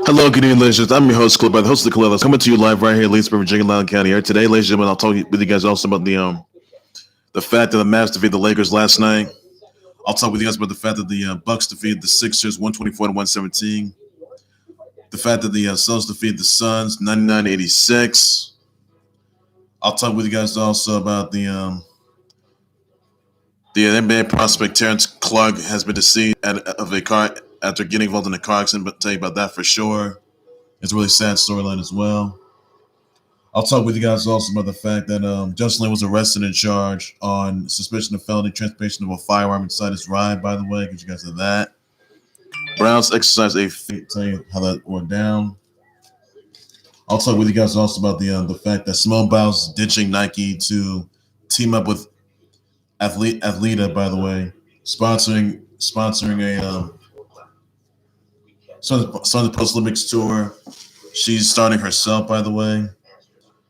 Hello, good evening, ladies and gentlemen. I'm your host, Clip, by the host of the Khalil. Coming to you live right here in Leesburg, Virginia, Loudoun County. Here today, ladies and gentlemen, I'll talk with you guys also about the fact that the Mavs defeated the Lakers last night. I'll talk with you guys about the fact that the Bucks defeated the Sixers 124-117. The fact that the Celtics defeated the Suns 99-86. I'll talk with you guys also about the NBA prospect Terrence Clarke has been deceased of a car after getting involved in a car accident. But I'll tell you about that for sure. It's a really sad storyline as well. I'll talk with you guys also about the fact that Justin Lane was arrested and charged on suspicion of felony transportation of a firearm inside his ride, by the way. Get you guys to that. Browns exercise tell you how that went down. I'll talk with you guys also about the fact that Simone Biles ditching Nike to team up with Athleta, by the way, sponsoring a the Post Olympics tour. She's starting herself, by the way,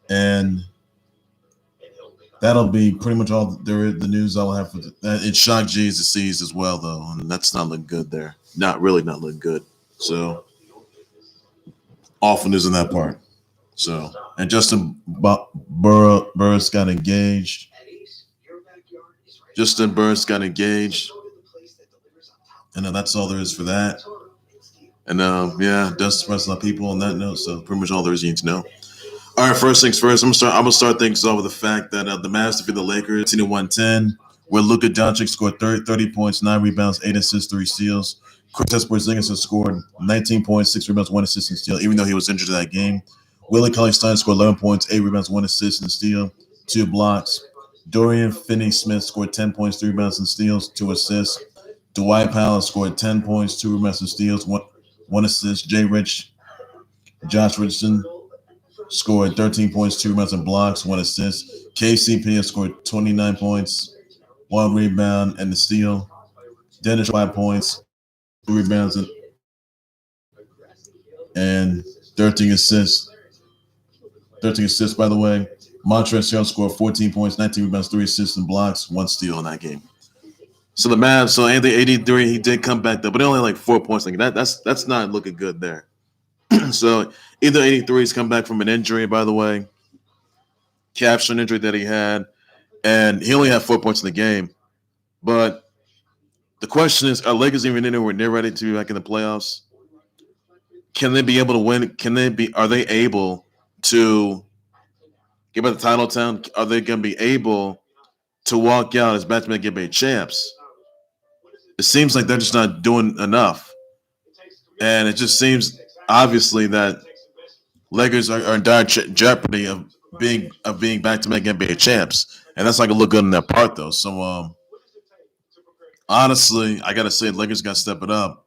and that'll be pretty much all the news I'll have for that. It shocked G's to seize as well, though, and that's not looking good there. Not looking good. So, awful news in that part. So, and Justin Burris got engaged. Justin Burris got engaged. And that's all there is for that. And does surprise a lot of people on that note. So pretty much all there is you need to know. All right, first things first. I'm gonna start things off with the fact that the Mavs defeated the Lakers 110, where Luka Doncic scored 30 points, 9 rebounds, 8 assists, 3 steals. Kristaps Porzingis has scored 19 points, 6 rebounds, 1 assist and steal, even though he was injured in that game. Willie Cauley Stein scored 11 points, 8 rebounds, 1 assist and steal, 2 blocks. Dorian Finney Smith scored 10 points, 3 rebounds and steals, 2 assists. Dwight Powell scored 10 points, 2 rebounds and steals, 1 assist. Josh Richardson scored 13 points, 2 rebounds and blocks, 1 assist. KCP has scored 29 points, 1 rebound and a steal. Dennis 5 points, 2 rebounds and 13 assists. 13 assists, by the way. Montrezl Harrell scored 14 points, 19 rebounds, 3 assists and blocks, 1 steal in that game. So the Mavs, so Anthony 83, he did come back though, but only like 4 points. Like that's not looking good there. So either 83's come back from an injury, by the way, caption injury that he had, and he only had 4 points in the game. But the question is, are Lakers even anywhere near ready to be back in the playoffs? Can they be able to win? Are they able to get back to title town? Are they going to be able to walk out as back-to-back NBA champs? It seems like they're just not doing enough. And it just seems obviously that Lakers are in dire jeopardy of being back-to-back NBA champs. And that's not going to look good in that part, though. So, honestly, I got to say Lakers got to step it up.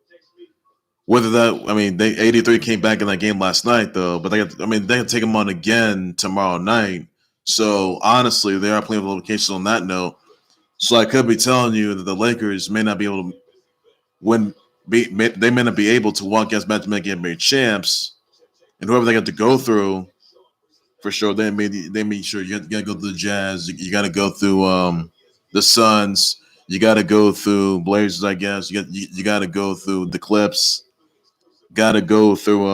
They 83 came back in that game last night, though. But they can take them on again tomorrow night. So, honestly, they are playing with locations on that note. So, I could be telling you that the Lakers may not be able to win. They may not be able to walk as back-to-back NBA champs. And whoever they got to go through, for sure, they made sure you got to go through the Jazz. You got to go through the Suns. You got to go through Blazers, I guess. You got to go through the Clips. Got to go through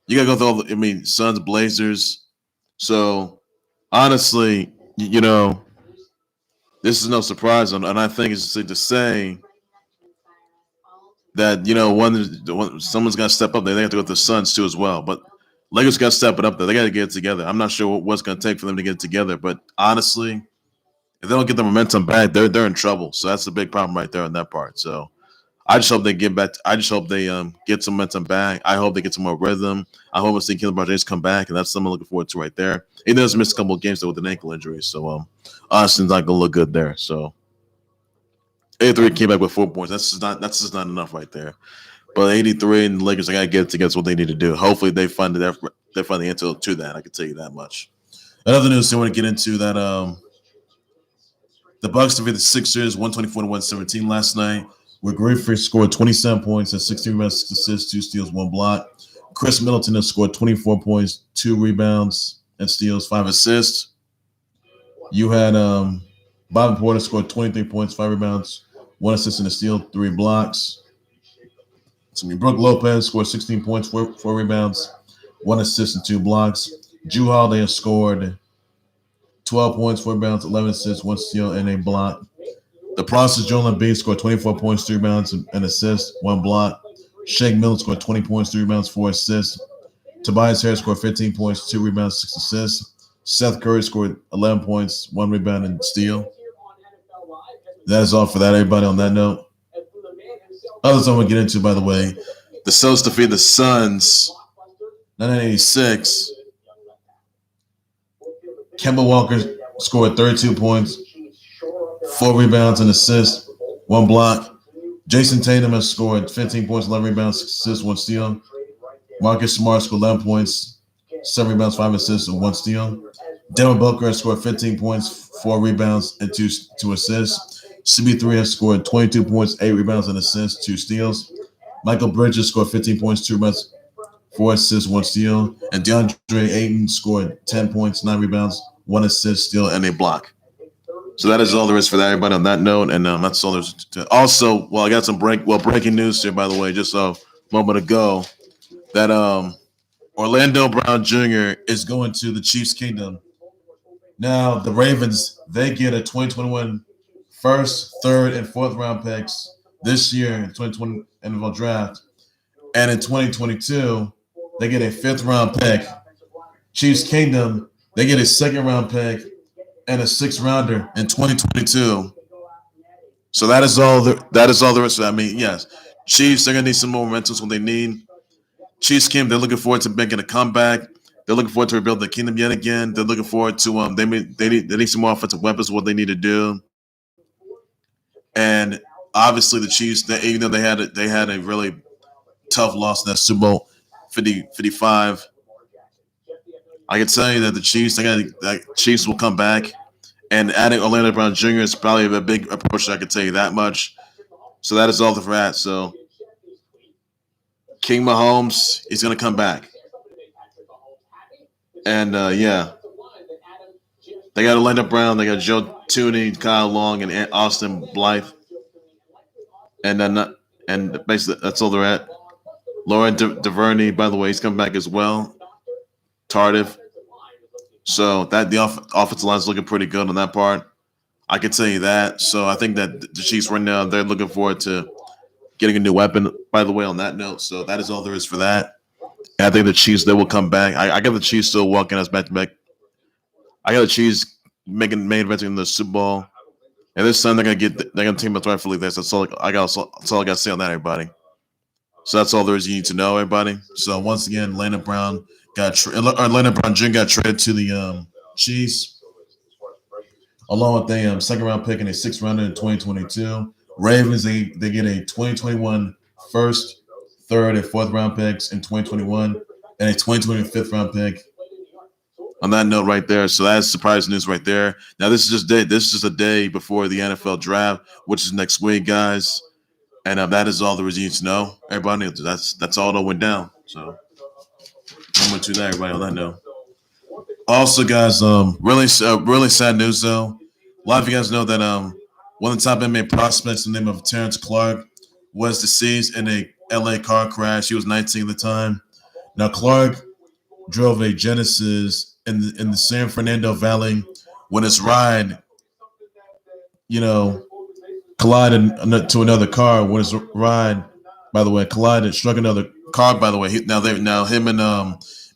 you got to go through all Suns, Blazers. So, honestly, this is no surprise, and I think it's to say that someone's got to step up there. They have to go to the Suns too as well. But Lakers got to step it up there. They got to get it together. I'm not sure what's going to take for them to get it together, but honestly, if they don't get the momentum back, they're in trouble. So that's a big problem right there on that part. So I just hope they get back. I just hope they get some momentum back. I hope they get some more rhythm. I hope we see Khalil Barnes come back, and that's something I'm looking forward to right there. He does miss a couple of games though with an ankle injury, so honestly, it's not gonna look good there. So 83 came back with 4 points. That's just not enough right there. But 83 and the Lakers, I gotta get it to get what they need to do. Hopefully, they find the answer to that. I can tell you that much. Another news I want to get into that the Bucks defeated the Sixers 124-117 last night, where Griffith scored 27 points and 16 rebounds, 6 assists, 2 steals, 1 block. Khris Middleton has scored 24 points, 2 rebounds and steals, 5 assists. You had Bobby Portis scored 23 points, 5 rebounds, 1 assist and a steal, 3 blocks. Brook Lopez scored 16 points, 4 rebounds, 1 assist and 2 blocks. Jrue Holiday scored 12 points, 4 rebounds, 11 assists, 1 steal, and a block. The process, Joel Embiid scored 24 points, 3 rebounds, and assists, 1 block. Shake Milton scored 20 points, 3 rebounds, 4 assists. Tobias Harris scored 15 points, 2 rebounds, 6 assists. Seth Curry scored 11 points, 1 rebound, and steal. That is all for that, everybody, on that note. Others I'm going to get into, by the way, the Celtics defeated the Suns 1986. Kemba Walker scored 32 points, 4 rebounds and assists, 1 block. Jason Tatum has scored 15 points, 11 rebounds, 6 assists, 1 steal. Marcus Smart scored 11 points, 7 rebounds, 5 assists, and 1 steal. Devin Booker has scored 15 points, 4 rebounds, and 2 assists. CB3 has scored 22 points, 8 rebounds, and assists, 2 steals. Michael Bridges scored 15 points, 2 rebounds, 4 assists, 1 steal. And DeAndre Ayton scored 10 points, 9 rebounds, 1 assist, steal, and a block. So that is all there is for that, everybody, on that note. And that's all there's to. Also, well, I got some breaking news here, by the way, just a moment ago, that Orlando Brown Jr. is going to the Chiefs' kingdom. Now, the Ravens, they get a 2021 first, third, and fourth round picks this year in 2020 NFL draft. And in 2022, they get a 5th round pick. Chiefs Kingdom, they get a 2nd round pick and a 6th rounder in 2022. So that is all there is. I mean, yes, Chiefs, they're gonna need some more momentum. What they need. Chiefs Kingdom, they're looking forward to making a comeback. They're looking forward to rebuild the kingdom yet again. They're looking forward to they need some more offensive weapons. What they need to do. And obviously the Chiefs, even though they had a really tough loss in that Super Bowl 55, I can tell you that the Chiefs will come back. And adding Orlando Brown Jr. is probably a big approach. I can tell you that much. So that is all for that. So King Mahomes, he's gonna come back. And yeah. They got Orlando Brown, they got Joe Tooney, Kyle Long, and Austin Blythe. And basically that's all they're at. Lauren DuVernay, by the way, he's coming back as well. Tardif. So that the offensive line is looking pretty good on that part. I can tell you that. So I think that the Chiefs right now, they're looking forward to getting a new weapon, by the way, on that note. So that is all there is for that. And I think the Chiefs, they will come back. I got the Chiefs still walking us back to back. I got the Chiefs making main event in the Super Bowl. And this time they're gonna team up rightfully this. That's all I got to say on that, everybody. So that's all there is you need to know, everybody. So once again, Orlando Brown Jr. got traded to the Chiefs, along with a 2nd round pick and a 6th rounder in 2022. Ravens, they get a 2021 first, 3rd, and 4th round picks in 2021, and a 2025 round pick. On that note, right there. So that's surprise news right there. Now this is just a day before the NFL draft, which is next week, guys. And that is all there is you need to know. Everybody, that's all that went down. So I went to that, everybody, on that note. Also, guys, really sad news though. A lot of you guys know that one of the top NBA prospects, the name of Terrence Clarke, was deceased in a LA car crash. He was 19 at the time. Now Clarke drove a Genesis in the San Fernando Valley when his ride, collided to another car. When his ride, by the way, struck another car. By the way, now him and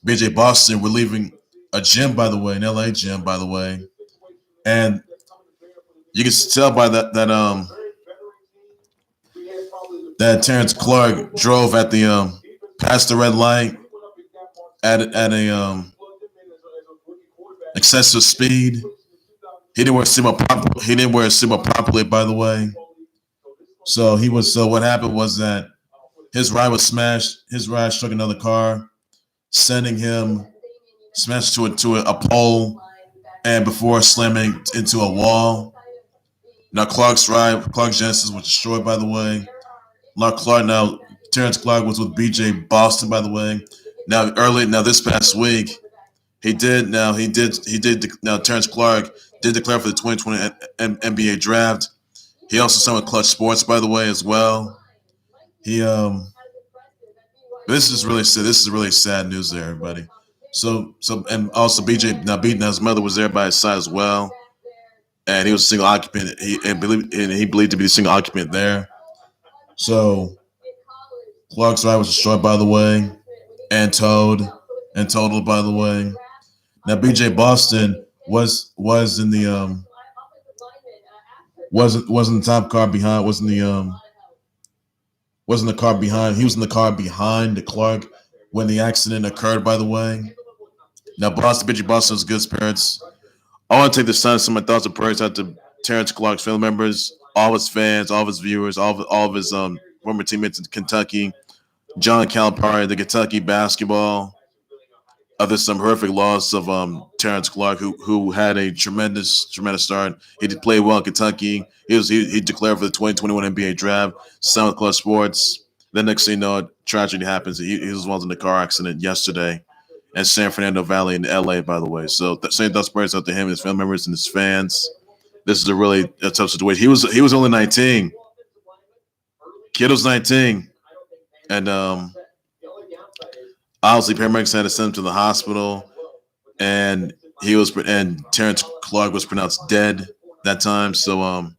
BJ Boston were leaving a gym, by the way, an LA gym, by the way, and you can tell by that Terrence Clarke drove at the past the red light at a excessive speed. He didn't wear a seatbelt properly, by the way. So what happened was that his ride was smashed. His ride struck another car, sending him smashed to a pole, and before slamming into a wall. Now Clarke's Genesis was destroyed, by the way. Terrence Clarke was with BJ Boston, by the way. Now this past week, Terrence Clarke did declare for the 2020 NBA draft. He also signed with Clutch Sports, by the way, as well. He This is really sad. This is really sad news there, everybody. And also BJ now his mother was there by his side as well, and he was a single occupant. He believed to be the single occupant there. So Clark's ride was destroyed, by the way, and totaled, by the way. Now BJ Boston was in the wasn't the top car behind, wasn't the car behind. He was in the car behind the Clarke when the accident occurred, by the way. Now BJ Boston's good spirits. I want to take this time to send my thoughts and prayers out to Terrence Clarke's family members, all of his fans, all of his viewers, all of his former teammates in Kentucky, John Calipari, the Kentucky basketball. There's some horrific loss of Terrence Clarke, who had a tremendous start. He did play well in Kentucky. He declared for the 2021 NBA draft, signed with Clutch Sports. The next thing you know, tragedy happens. He was involved in a car accident yesterday in San Fernando Valley in LA, by the way. So same thoughts prayers out to him, his family members, and his fans. This is a tough situation. He was only 19. Kid was 19, and obviously paramedics had to send him to the hospital, and Terrence Clarke was pronounced dead that time. So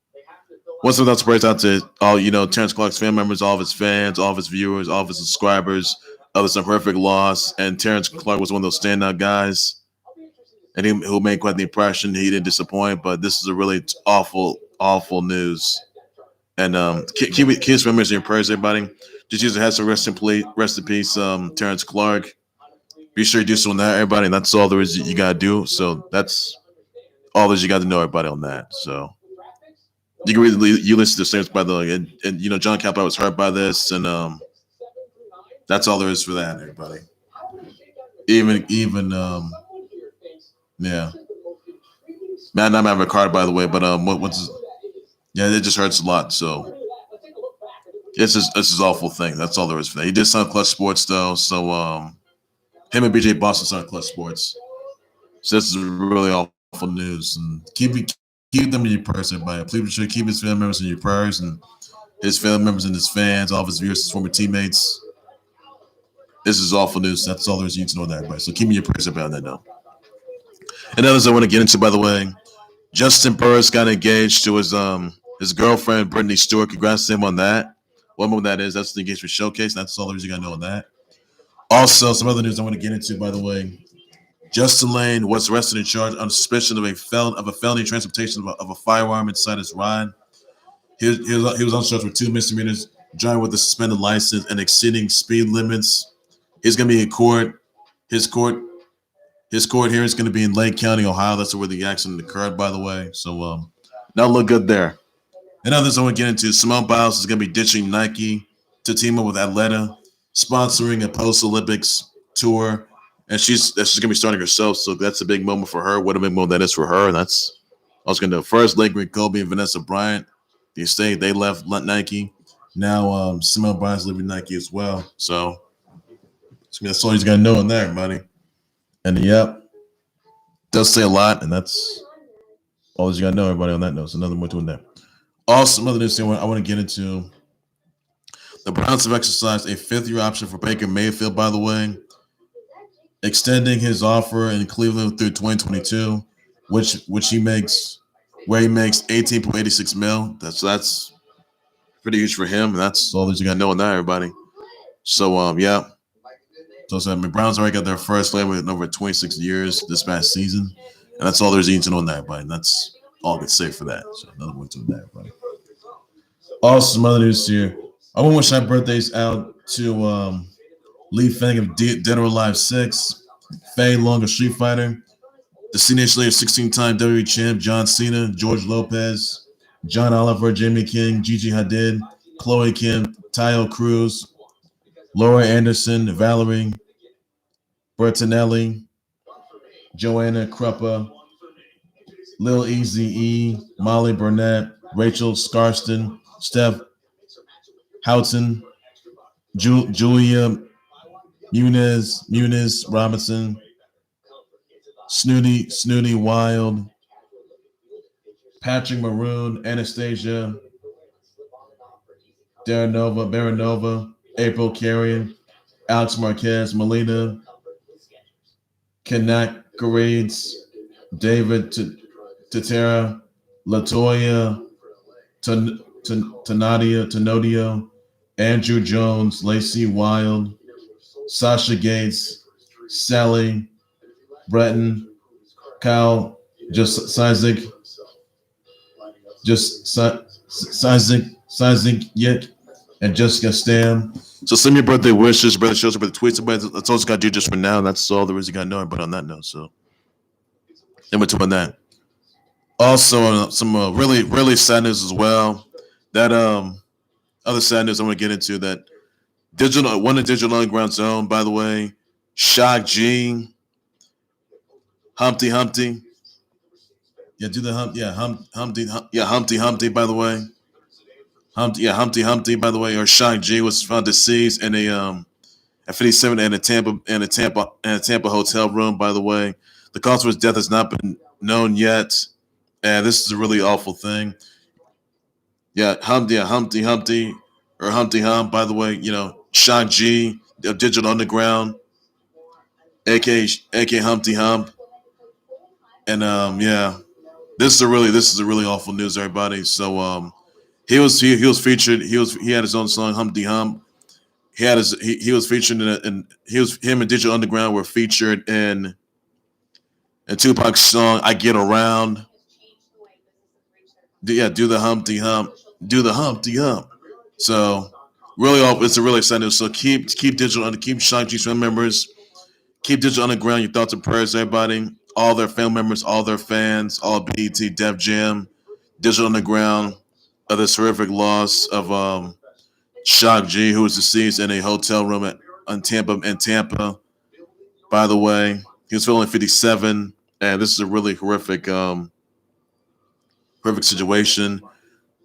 once again, prayers out to all Terrence Clarke's family members, all of his fans, all of his viewers, all of his subscribers. There's some horrific loss, and Terrence Clarke was one of those standout guys, and who made quite the impression. He didn't disappoint, but this is a really awful news. And keep his memories in your prayers, everybody. Just use the hashtag rest in peace, Terrence Clarke. Be sure you do so on that, everybody, and that's all there is you gotta do. So that's all that you got to know, everybody, on that. So you can you listen to the same, by the way, and John Calipari was hurt by this, and that's all there is for that, everybody. Even yeah. Man, I'm having a card, by the way, but it just hurts a lot. So it's just awful thing. That's all there is for that. He did sign Clutch Sports though, so him and BJ Boston signed Clutch Sports. So this is really awful news, and keep them in your prayers, everybody. Please be sure to keep his family members in your prayers, and his family members and his fans, all of his viewers, his former teammates. This is awful news. That's all there is you need to know that, everybody. So keep me your prayers about that now. And others I want to get into, by the way, Justin Burris got engaged to his girlfriend, Brittany Stewart. Congrats to him on that. What moment that is, that's the engagement showcase. That's all there is you got to know on that. Also, some other news I want to get into, by the way. Justin Lane was arrested and charged on suspicion of a felony transportation of a firearm inside his ride. He was on charge with 2 misdemeanors, driving with a suspended license and exceeding speed limits. He's going to be in court. His court hearing is going to be in Lake County, Ohio. That's where the accident occurred, by the way. So not look good there. And others I want to get into. Simone Biles is going to be ditching Nike to team up with Athleta, sponsoring a post-Olympics tour. And she's going to be starting herself. So that's a big moment for her. What a big moment that is for her. And that's I was going to do. First, Lakers Kobe and Vanessa Bryant. They left Nike. Now Simone Biles leaving Nike as well. So that's all you got to know on that, everybody. And yep, does say a lot, and that's all you got to know, everybody, on that note. So another more to that. Also, some other news I want to get into. The Browns have exercised a 5th-year option for Baker Mayfield, by the way, extending his offer in Cleveland through 2022, which he makes 18.86 mil. That's pretty huge for him, and that's all that you got to know on that, everybody. So yeah. So the Browns already got their first win in over 26 years this past season. And that's all there's to know on that, everybody. And that's all I can say for that. So another one to that, everybody. Also, some other news here. I want to wish happy birthdays out to Lee Fang of Dead or Alive 6, Faye Long of Street Fighter, the Senior Slayer 16-time WWE champ John Cena, George Lopez, John Oliver, Jamie King, Gigi Hadid, Chloe Kim, Tayo Cruz, Laura Anderson, Valerie Bertinelli, Joanna Kruppa, Lil Easy E, Molly Burnett, Rachel Scarston, Steph Houghton, Julia Muniz Robinson, Snooty Wild, Patrick Maroon, Anastasia, Baranova, April Carrion, Alex Marquez, Melina, Kanak Grades, David Tatera, Latoya, Tenodio, Andrew Jones, Lacey Wild, Sasha Gates, Sally, Breton, Kyle, Sizek, Yik, and Jessica Stam. So send me your birthday wishes, brother shows, brother tweets. That's all it's got to do just for now. That's all there is you got to know. But on that note, so in between that, also some really really sad news as well. That other sad news I want to get into that digital underground zone. By the way, Shock G, Humpty. Yeah, do the hump. Yeah, Humpty. By the way, Humpty. By the way, or Shock G was found deceased in a at 57 in a Tampa hotel room. By the way, the cause of his death has not been known yet, and this is a really awful thing. Yeah, Humpty, or Humpty Hump. By the way, Shock G, Digital Underground, aka Humpty Hump, and yeah, this is a really awful news, everybody. So he was featured. He had his own song Humpty Hump. He was featured him and Digital Underground were featured in Tupac's song I Get Around. Yeah, do the Humpty Hump. So it's a really sad news. So keep Shock G's family members, keep Digital Underground, your thoughts and prayers, everybody, all their family members, all their fans, all BET, Def Jam, Digital Underground, of this horrific loss of Shock G, who was deceased in a hotel room in Tampa. By the way, he was only 57, and this is a really horrific situation.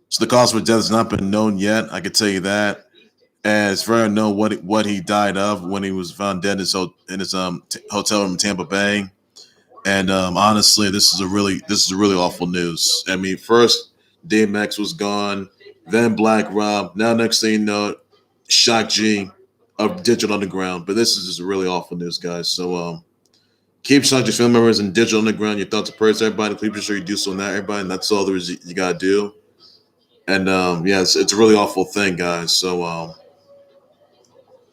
So the cause of death has not been known yet. I can tell you that. And it's very unknown what he died of when he was found dead in his hotel room in Tampa Bay. And honestly, this is a really awful news. I mean, first DMX was gone, then Black Rob. Now next thing you know, Shock G of Digital Underground. But this is just really awful news, guys. So keep Shock G's family members and Digital Underground. Your thoughts and prayers, everybody. Please be sure you do so now, everybody. And that's all there is you gotta do. And yeah, it's a really awful thing, guys. So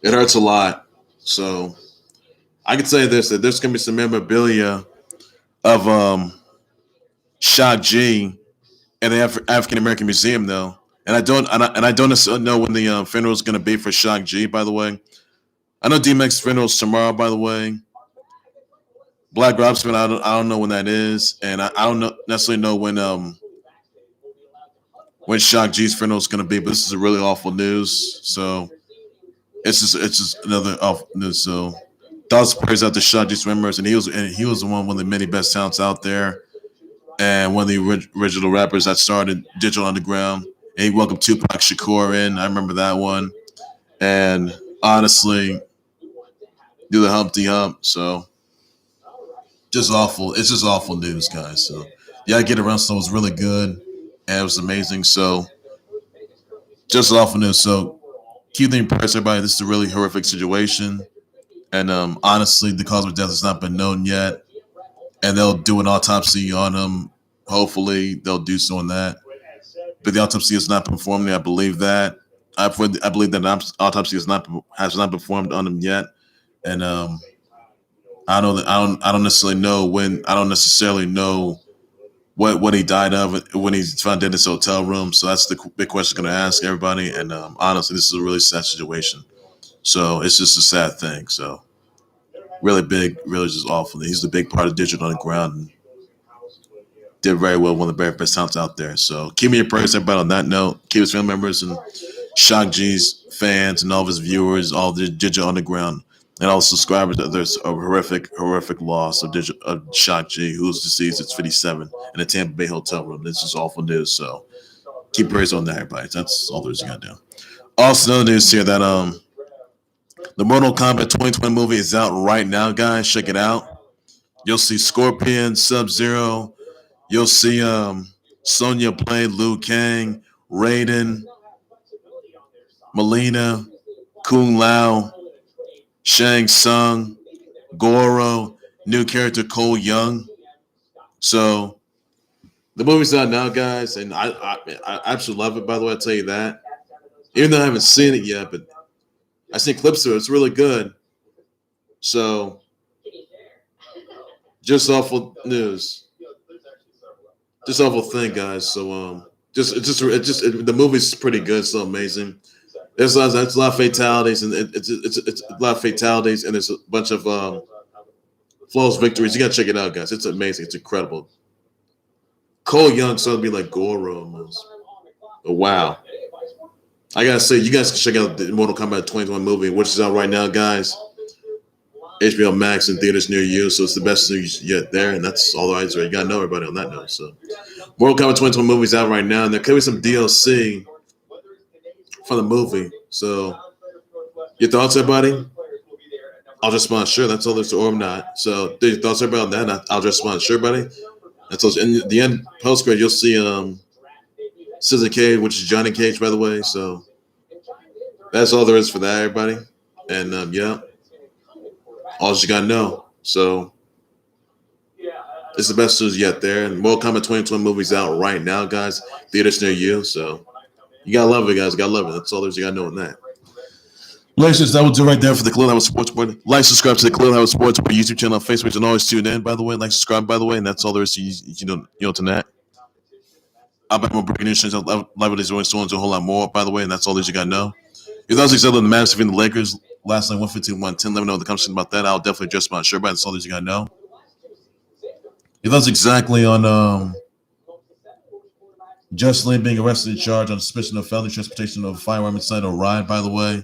it hurts a lot. So I can say this, that there's gonna be some memorabilia of Shock G in the African American Museum, though. And I don't necessarily know when the funeral is gonna be for Shock G. By the way, I know DMX funeral is tomorrow. By the way, Black Rob's funeral, I don't know when that is, and I don't necessarily know when Shock G's funeral is gonna be. But this is a really awful news. So it's just another awful news. So thoughts and prayers out to Shock G's members, and he was one of the many best talents out there, and one of the original rappers that started Digital Underground. And he welcomed Tupac Shakur in. I remember that one. And honestly, do the Humpty Hump. So just awful. It's just awful news, guys. So yeah, I Get Around stuff was really good, and it was amazing. So just awful news. So keep them in prayers, everybody. This is a really horrific situation. And honestly, the cause of death has not been known yet. And they'll do an autopsy on him. Hopefully, they'll do so on that. But the autopsy has not been performed. I believe that. I believe that an autopsy has not been performed on him yet. And I don't necessarily know when. I don't necessarily know what he died of when he's found dead in his hotel room. So that's the big question I'm going to ask everybody. And honestly, this is a really sad situation. So it's just a sad thing. So really big, really just awful. He's the big part of Digital Underground and did very well, one of the very best talents out there. So keep me your prayers, everybody, on that note. Keep his family members and Shock G's fans and all of his viewers, all the Digital Underground, and all the subscribers. There's a horrific loss of Shock G, who's deceased at 57 in a Tampa Bay hotel room. This is awful news. So keep prayers on that, everybody. That's all there's going to do. Also, another news here that the Mortal Kombat 2020 movie is out right now, guys. Check it out. You'll see Scorpion, Sub-Zero. You'll see Sonya Blade, Liu Kang, Raiden. Melina, Kung Lao, Shang Tsung, Goro, new character Cole Young. So the movie's out now, guys, and I absolutely love it. By the way, I'll tell you that. Even though I haven't seen it yet, but I've seen clips of it. It's really good. So just awful news. Just awful thing, guys. So the movie's pretty good. It's so amazing. There's a lot of fatalities, and it's a lot of fatalities, and there's a bunch of flawless victories. You gotta check it out, guys. It's amazing. It's incredible. Cole Young started to be like Goro almost. Oh, wow. I gotta say, you guys can check out the Mortal Kombat 2021 movie, which is out right now, guys. HBO Max in theaters near you, so it's the best news yet there, and that's all the rights are. You gotta know everybody on that note. So, Mortal Kombat 2021 movie is out right now, and there could be some DLC for the movie. So, your thoughts, everybody? I'll just respond, sure. That's all there's to, or I'm not. So, your thoughts, everybody, on that? I'll just respond, sure, buddy. That's all. In the end post credit, you'll see Scissor Cage, which is Johnny Cage, by the way. So, that's all there is for that, everybody. And yeah. All you gotta know. So it's the best news yet there. And Mortal Kombat 2020 movie's out right now, guys. Theaters near you. So you gotta love it, guys. You gotta love it. That's all there's you gotta know on that. Ladies, that will do right there for the Khalil Howard Sports Board. Like, subscribe to the Khalil Howard Sports Board YouTube channel on Facebook, and always tune in, by the way. Like, subscribe, by the way, and that's all there is to you know tonight. I'll be more breaking news, live with these stories, and a whole lot more, by the way, and that's all there's you gotta know. If that's excited on the Mavs defeating the Lakers last night, 115-110. Let me know the conversation about that. I'll definitely address my sure, but that's all that you gotta know. If that's exactly on Justin being arrested and charged on suspicion of felony transportation of a firearm inside a ride, by the way.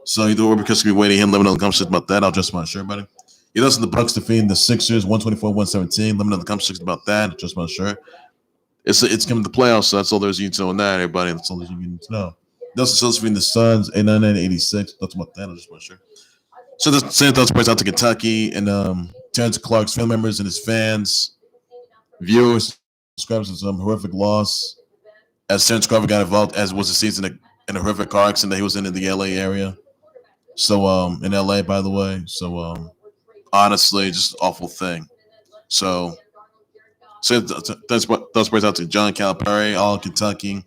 So either or because we're waiting him, let me know the conversation about that. I'll address my sure, buddy. If that's the Bucks defeating the Sixers, 124-117. Let me know the conversation about that. I'll address my sure. It's coming to the playoffs, so that's all there's you to know on that, everybody. That's all there's you need to know. That's the between the Suns, 899-86. That's about that. I just want to share. So the same thoughts plays out to Kentucky and Terrence Clarke's family members and his fans, viewers, subscribers to some horrific loss. As Terrence Clarke got involved, as was the season in a horrific car accident that he was in the LA area. So in LA, by the way. So honestly, just an awful thing. So that's plays out to John Calipari, all of Kentucky,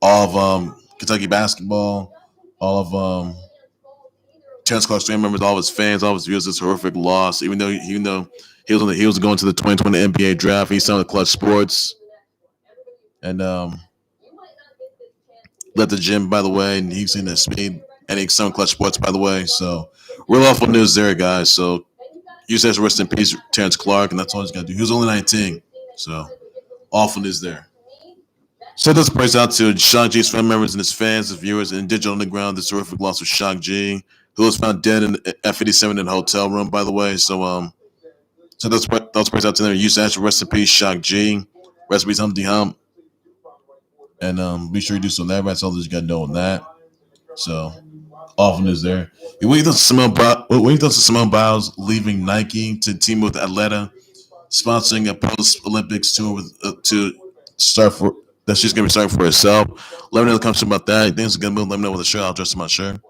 all of Kentucky basketball, all of Terrence Clarke's family members, all of his fans, all of his viewers. This horrific loss. Even though he was going to the 2020 NBA draft, he's signed with Clutch Sports, and left the gym, by the way, and he's in the speed, and he's signed with Clutch Sports, by the way. So real awful news there, guys. So you said rest in peace, Terrence Clarke, and that's all he's got to do. He was only 19, so awful news there. So this praise out to Shock G's family members and his fans, his viewers, and Digital Underground. This horrific loss of Shock G, who was found dead in F-57 in a hotel room, by the way. So that's praise out to them. You said rest in peace, Shock G. Rest in peace, Humpty Hump. And be sure you do so on that. That's all that you got to know on that. So awful news there. What you thought of Simone Biles leaving Nike to team with Athleta, sponsoring a post-Olympics tour to start for that she's gonna be starting for herself. Let me know the conversation about that. I think it's a good move. Let me know with the shirt. I'll dress my shirt.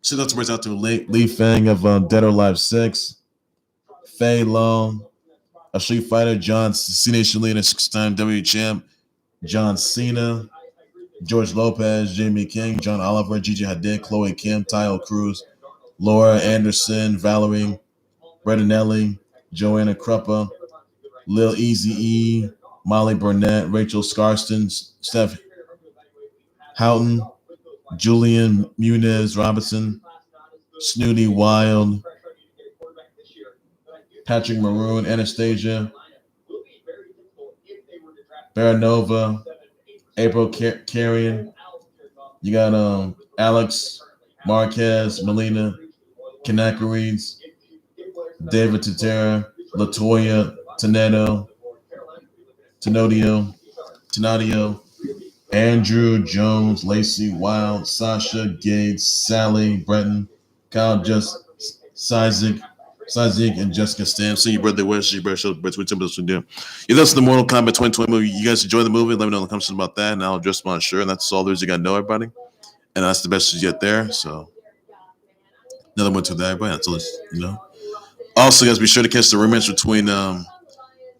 So that's brings out to Lee Fang of Dead or Alive 6, Faye Long, a Street Fighter, John Cena leader, 6-time W champ, John Cena, George Lopez, Jamie King, John Oliver, Gigi Hadid, Chloe Kim, Tyo Cruz, Laura Anderson, Valerie Bertinelli, Joanna Kruppa, Lil Eazy-E, Molly Burnett, Rachel Scarston, Steph Houghton, Julian Muniz Robinson, Snooty Wild, Patrick Maroon, Anastasia, Baranova, April Carrion. You got Alex Marquez, Melina Kanakareeds, David Tatera, Latoya Tenodio, Andrew Jones, Lacey Wild, Sasha Gates, Sally Breton, Kyle Sizik, and Jessica Stam. See your birthday wish, your birthday between tempers to do. You listen to the Mortal Kombat 2020 movie. You guys enjoy the movie. Let me know in the comments about that, and I'll address my shirt. And that's all there's you got to know, everybody. And that's the best you get there. So another one to that, but that's all, you know. Also, guys, be sure to catch the rematch between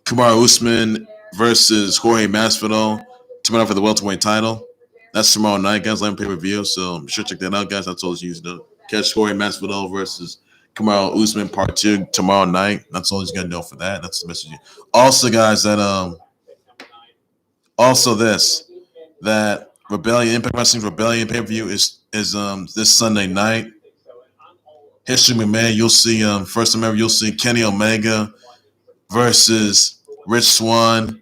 Kamaru Usman versus Jorge Masvidal tomorrow for the welterweight title. That's tomorrow night, guys. Live pay-per-view. So be sure to check that out, guys. That's all you know. Catch Jorge Masvidal versus Kamaru Usman Part 2 tomorrow night. That's all you got to know for that. That's the message. Also, guys, that that Rebellion Impact Wrestling Rebellion pay-per-view is this Sunday night. History McMahon, you'll see first time ever, you'll see Kenny Omega versus Rich Swann,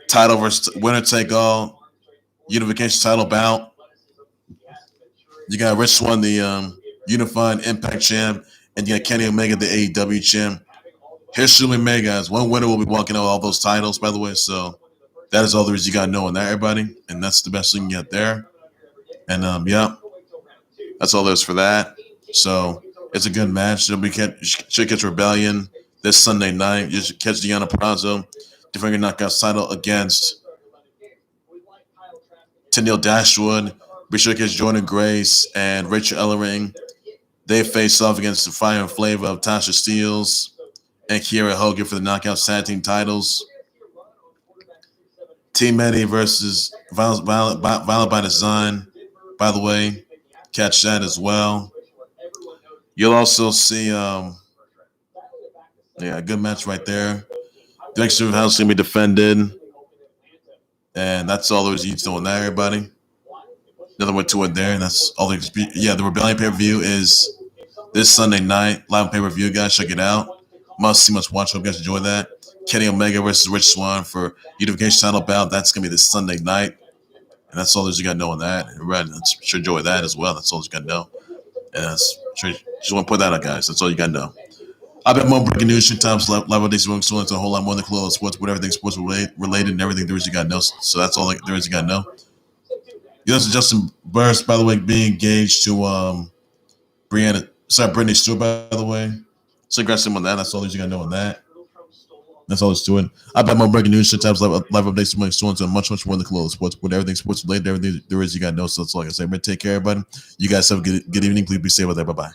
title versus winner take all, unification title bout. You got Rich Swann, the unified Impact champ, and you got Kenny Omega, the AEW champ. History McMahon, guys. One winner will be walking out all those titles, by the way. So that is all there is you got to know on that, everybody. And that's the best thing you get there. And yeah, that's all there is for that. So it's a good match. We should catch Rebellion this Sunday night. You should catch Deanna Purrazzo defending her knockout title against Tennille Dashwood. Be sure to catch Jordan Grace and Rachel Ellering. They face off against the Fire and Flavor of Tasha Steeles and Kiera Hogan for the knockout tag team titles. Team Eddie versus Violent by Design. By the way, catch that as well. You'll also see, a good match right there. The next house is going to be defended. And that's all there is you know on that, everybody. Another one to it there. And that's all the Rebellion pay-per-view is this Sunday night. Live pay-per-view, guys. Check it out. Must see, must watch. Hope you guys enjoy that. Kenny Omega versus Rich Swann for unification title bout. That's going to be this Sunday night. And that's all you got to know on that. Right, let's sure enjoy that as well. That's all you got to know. And that's just want to put that out, guys. That's all you got to know. I bet more breaking news, times live updates, so it's a whole lot more than clothes, sports, whatever everything sports related and everything there is you got to know. So that's all there is you got to know. You know, Justin Burst, by the way, being engaged to Brittany Stewart, by the way. So congrats to him on that. That's all you got to know on that. That's all there's to it. I bet more breaking news, times live updates, so it's much more than clothes, sports, whatever everything sports related, everything there is you got to know. So that's all I can say. Take care, everybody. You guys have a good evening. Please be safe out there. Bye bye.